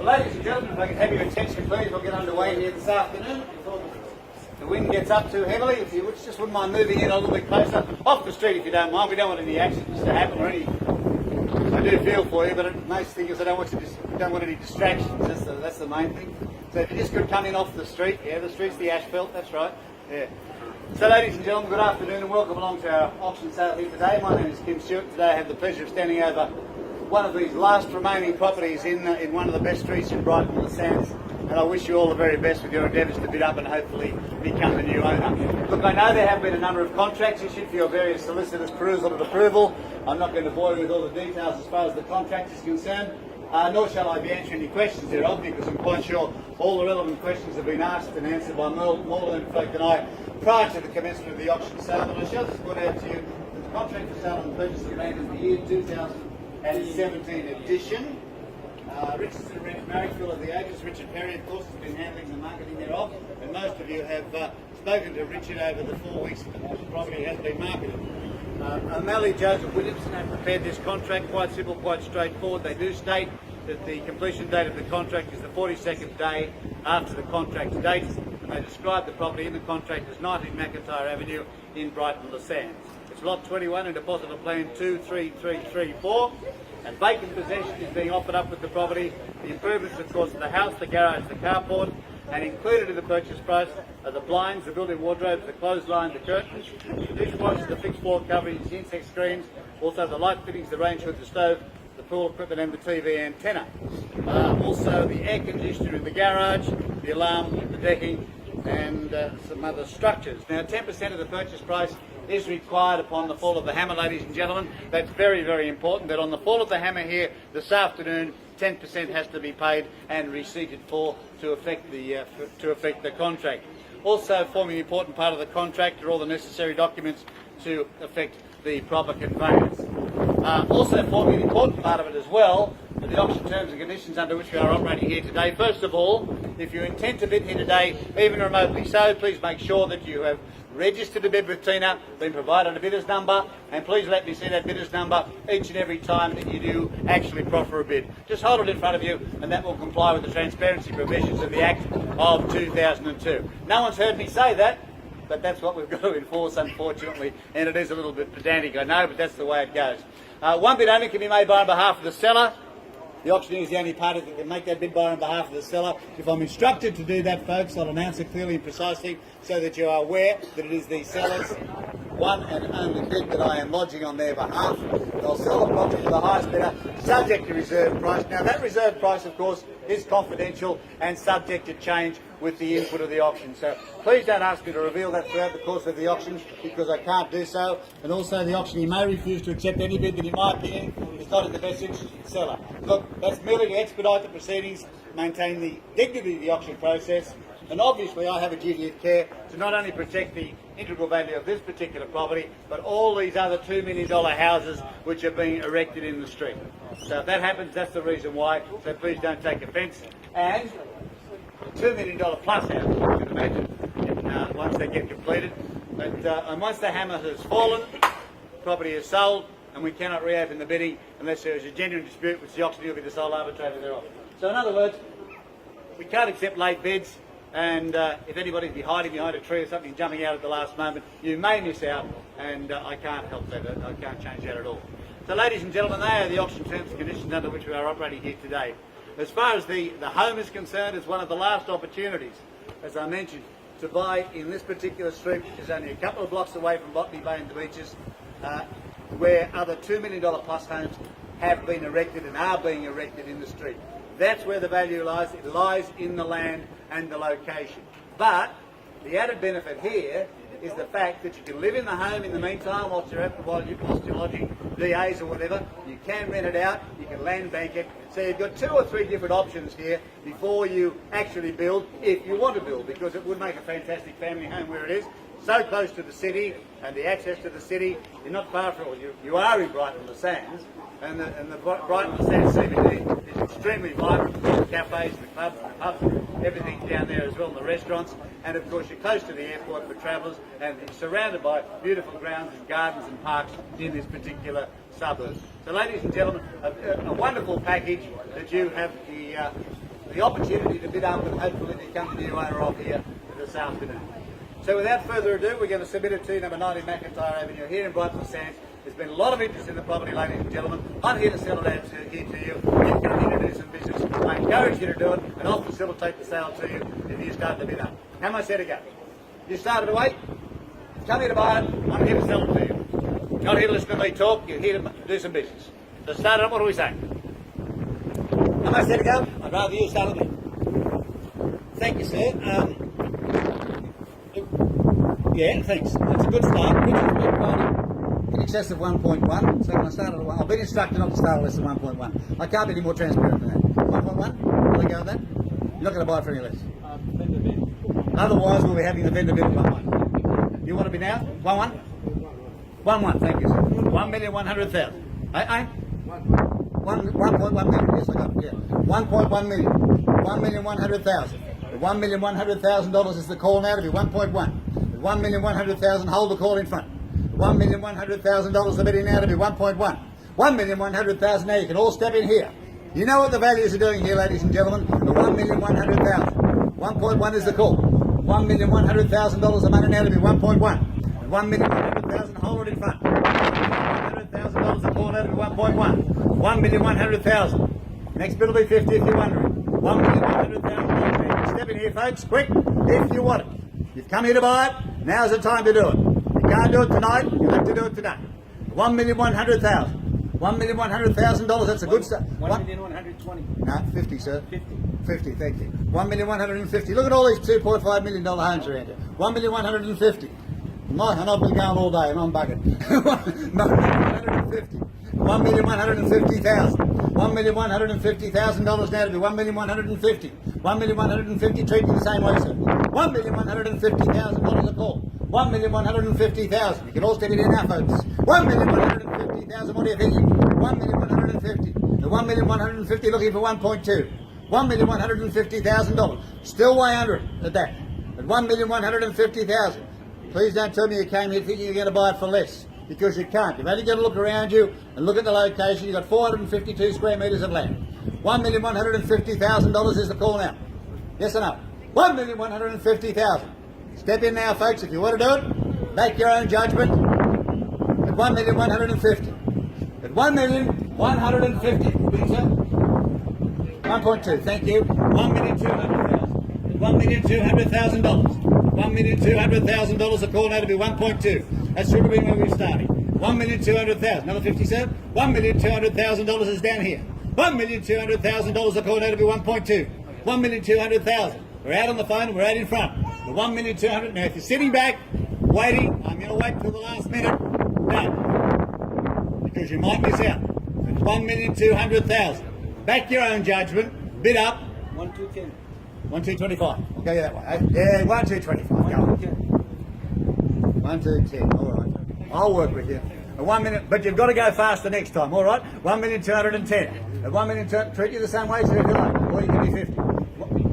Ladies and gentlemen, if I can have your attention please, we'll get underway here this afternoon before the wind gets up too heavily. If you just wouldn't mind moving in a little bit closer, off the street if you don't mind. We don't want any accidents to happen or any... I do feel for you, but the most thing is I don't want any distractions. That's the main thing. So if you just could come in off the street, yeah, the street's the asphalt, that's right, yeah. So ladies and gentlemen, good afternoon and welcome along to our auction sale here today. My name is Kim Stewart. Today I have the pleasure of standing over one of these last remaining properties in one of the best streets in Brighton, the Sands. And I wish you all the very best with your endeavours to bid up and hopefully become the new owner. Look, I know there have been a number of contracts issued for your various solicitors' perusal and approval. I'm not going to bore you with all the details as far as the contract is concerned, nor shall I be answering any questions thereof, because I'm quite sure all the relevant questions have been asked and answered by more learned folk than I prior to the commencement of the auction sale. But I shall just point out to you that the contract for sale and purchase of land is the year 2017 edition. Richardson Rent Marrickville of the agents. Richard Perry, of course, has been handling the marketing thereof, and most of you have spoken to Richard over the 4 weeks that the property has been marketed. O'Malley, Joseph Williamson have prepared this contract, quite simple, quite straightforward. They do state that the completion date of the contract is the 42nd day after the contract date, and they describe the property in the contract as 19 McIntyre Avenue in Brighton, the Sands. It's lot 21 in deposit of plan 23334. And vacant possession is being offered up with the property. The improvements, of course, are the house, the garage, the carport, and included in the purchase price are the blinds, the built-in wardrobes, the clothesline, the curtains, the dishwasher, the fixed floor coverings, the insect screens, also the light fittings, the range hood, the stove, the pool equipment and the TV antenna. Also the air conditioner in the garage, the alarm, the decking, and some other structures. Now 10% of the purchase price is required upon the fall of the hammer, ladies and gentlemen. That's very, very important, that on the fall of the hammer here this afternoon, 10% has to be paid and receipted for to affect the contract. Also forming an important part of the contract are all the necessary documents to affect the proper conveyance. Also forming an important part of it as well are the auction terms and conditions under which we are operating here today. First of all, if you intend to bid here today, even remotely so, please make sure that you have registered a bid with Tina, been provided a bidder's number, and please let me see that bidder's number each and every time that you do actually proffer a bid. Just hold it in front of you and that will comply with the transparency provisions of the Act of 2002. No one's heard me say that, but that's what we've got to enforce, unfortunately, and it is a little bit pedantic, I know, but that's the way it goes. One bid only can be made by on behalf of the seller. The auctioneer is the only party that can make that bid by on behalf of the seller. If I'm instructed to do that, folks, I'll announce it clearly and precisely so that you are aware that it is the seller's one and only bid that I am lodging on their behalf. They'll sell the property to the highest bidder, subject to reserve price. Now that reserve price, of course, is confidential and subject to change with the input of the auction. So please don't ask me to reveal that throughout the course of the auction, because I can't do so. And also the auctioneer may refuse to accept any bid that, in my opinion, is not in the best interest of the seller. Look, that's merely to expedite the proceedings, maintain the dignity of the auction process, and obviously I have a duty of care to not only protect the integral value of this particular property, but all these other $2 million houses which are being erected in the street. So if that happens, that's the reason why, so please don't take offence. And $2 million plus houses, you can imagine, once they get completed. But and once the hammer has fallen, the property is sold, and we cannot reopen the bidding unless there is a genuine dispute, which the auctioneer will be the sole arbitrator thereof. So in other words, we can't accept late bids, and if anybody's hiding behind a tree or something jumping out at the last moment, you may miss out, and I can't help that. I can't change that at all. So ladies and gentlemen, they are the auction terms and conditions under which we are operating here today. As far as the home is concerned, it's one of the last opportunities, as I mentioned, to buy in this particular street, which is only a couple of blocks away from Botany Bay and the beaches, where other $2 million plus homes have been erected and are being erected in the street. That's where the value lies. It lies in the land and the location. But the added benefit here is the fact that you can live in the home in the meantime whilst you're lodging DAs or whatever. You can rent it out, you can land bank it. So you've got 2 or 3 different options here before you actually build, if you want to build, because it would make a fantastic family home where it is. So close to the city and the access to the city. You're not far from it. You are in Brighton, the Sands, and the Brighton, the Sands CBD is extremely vibrant. The cafes, the clubs, the pubs, everything down there as well, and the restaurants. And of course you're close to the airport for travellers, and you're surrounded by beautiful grounds and gardens and parks in this particular suburb. So ladies and gentlemen, a wonderful package that you have the opportunity to bid up and hopefully become the new owner of here this afternoon. So without further ado, we're going to submit it to number 90 McIntyre Avenue here in Brighton Sands. There's been a lot of interest in the property, ladies and gentlemen. I'm here to sell it out here to you. You come here to do some business. I encourage you to do it, and I'll facilitate the sale to you if you start to bid up. How much there to go? You started to wait? Come here to buy it. I'm here to sell it to you. You're not here to listen to me talk. You're here to do some business. So start it up. What do we say? How much there to go? I'd rather you start it then. Thank you, sir. Yeah, thanks. That's a good start. In excess of 1.1, so when I started at 1, I've been instructed not to start less than 1.1. I can't be any more transparent than that. 1.1? Will I go with that? You're not going to buy it for any less. Vendor bid. Otherwise, we'll be having the vendor bid at 1.1. You want to be now? 1.1? 1.1, thank you, sir. 1,100,000. 1.1 million, yes, I got it, yeah. 1.1 million. 1,100,000. $1,100,000 is the call now to be 1.1. 1,100,000, hold the call in front. $1,100,000 the bidding now to be 1.1. 1,100,000 now, you can all step in here. You know what the values are doing here, ladies and gentlemen? The 1,100,000. 1.1 is the call. $1,100,000 the money now to be 1.1. 1,100,000, hold it in front. $1,100,000 the call now to be 1.1. 1,100,000. Next bid will be 50 if you're wondering. 1,100,000. Step in here, folks, quick, if you want it. You've come here to buy it, now's the time to do it. You can't do it tonight, you have to do it today. 1,100,000. $1,100,000, that's a good start. 1,120,000. No, 50, sir. 50, thank you. 1,150,000. Look at all these $2.5 million homes around here. 1,150,000. I'm not going all day and I'm bugging. 1,150,000. 1,150,000. $1,150,000 now to be 1,150,000. 1,150,000, treat me the same way, sir. $1,150,000 a call. 1,150,000. You can all step it in now, folks. 1,150,000. What are you thinking? 1,150,000. The 1,150,000 looking for 1.2. $1,150,000. Still way under it at that. At 1,150,000. Please don't tell me you came here thinking you're going to buy it for less. Because you can't. You've only got to look around you and look at the location. You've got 452 square metres of land. $1,150,000 is the call now. Yes or no? 1,150,000. Step in now, folks, if you want to do it. Make your own judgment. At 1,150,000. At 1,150,000. Please, sir. 1.2. Thank you. 1,200,000. At $1,200,000. $1,200,000 a call now to be 1.2. That should have been where we started. 1,200,000. Another 50, sir. $1,200,000 is down here. $1,200,000 a call now to be 1.2. 1,200,000. We're out on the phone and we're out in front. The 1,200,000. Now, if you're sitting back, waiting, I'm going to wait till the last minute. No. Because you might miss out. It's 1,200,000. Back your own judgment. Bid up. 1,210. 1,225. I'll go that way. Yeah, 1,225. Go on. 1,210. All right. I'll work with you. 1 minute, but you've got to go faster next time. All right. 1,210,000. At 1,200,000, treat you the same way, so if you like, or you can be 50.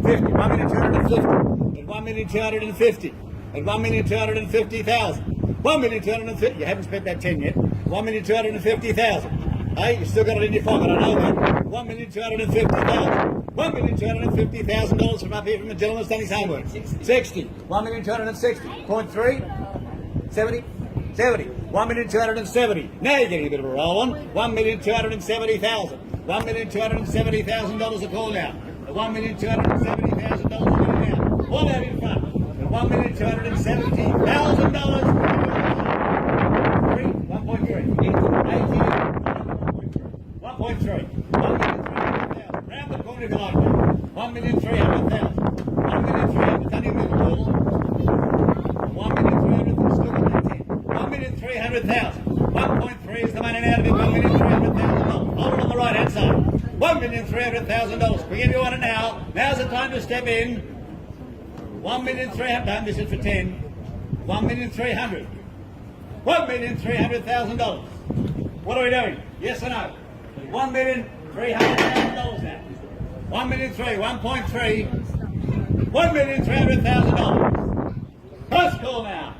50. 1,250,000. At 1,250,000. At 1,250,000. 1,250,000. You haven't spent that 10 yet. 1,250,000. Hey, you still got it in your pocket. I know that. 1,250,000. $1,250,000 from up here from the gentleman's done his homework. 60. 1,260,000. 0.3. 70. 70. 1,270,000. Now you're getting a bit of a roll on. 1,270,000. $1,270,000 a call now. $1,270,000 now. All out in front. $1,270,000. 1.3. 1.3. 1,300,000. Round the corner if you like. 1,300,000. 1,300,000. Only a minute, Paul. 1,300,000. Still got that 10. 1,300,000. 1.3 is the money now to be $1,300,000. Hold it on the right hand side. $1,300,000. We give you one now. Now's the time to step in. 1,300,000. This is for 10. 1,300,000. $1,300,000. What are we doing? Yes or no? $1,300,000 now. 1,300,000. 1.3. $1,300,000. First call now.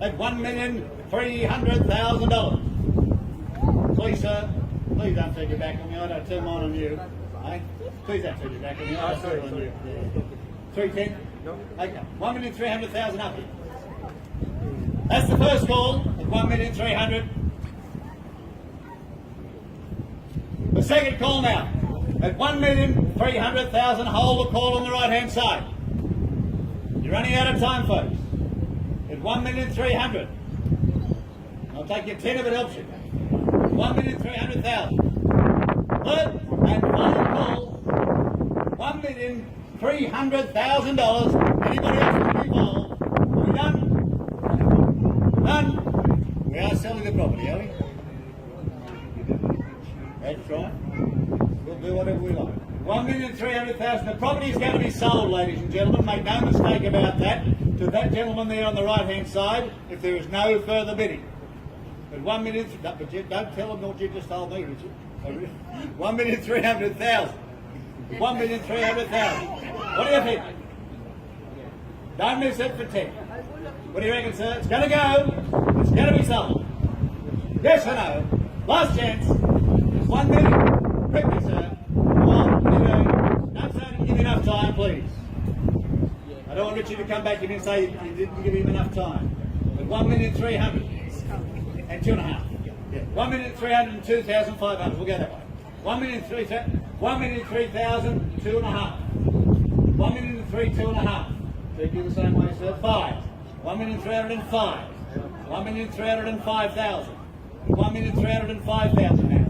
At $1,300,000. Please, sir. Please don't take your back on me. I don't turn mine on you. Hey? Please don't turn your back on me. Oh, sorry. 310? No. Okay. 1,300,000 up here. That's the first call at 1,300,000. The second call now at 1,300,000. Hold the call on the right hand side. You're running out of time, folks. At 1,300,000. I'll take you 10 if it helps you. 1,300,000. Third and final call. $1,300,000. Anybody else want to be involved? Are we done? Done? We are selling the property, are we? That's right. We'll do whatever we like. 1,300,000. The property is going to be sold, ladies and gentlemen. Make no mistake about that. To that gentleman there on the right-hand side, if there is no further bidding. But 1 million. But don't tell them what you just told me, Richard. 1,300,000. 1,300,000. What do you think? Don't miss it for 10. What do you reckon, sir? It's going to go. It's going to be sold. Yes or no? Last chance. 1 million. Quickly, sir. Come on. What are you doing? Don't say I didn't give you enough time, please. I don't want Richard to come back in and say you didn't give him enough time. But 1,300,000 and 2.5. Yeah. 1,302,500. We'll go that way. 1,303,000, 2.5. 1,302,500. So you do the same way, sir. 5. 1,305,000. 1,305,000. 1,305,000 now.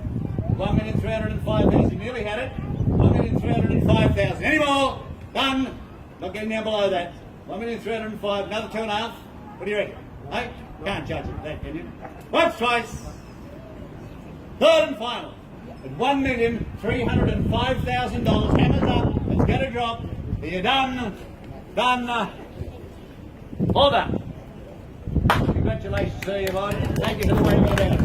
1,305,000. You nearly had it. 1,305,000. Any more? Done. Not getting down below that. 1,305,000. Another 2.5. What do you reckon? Hey? Can't judge it that, can you? Once, twice. Third and final. At $1,305,000. Hammers up. It's going to drop. Are you done? Done. All done. Congratulations, sir. You're right. Thank you for the way you got out.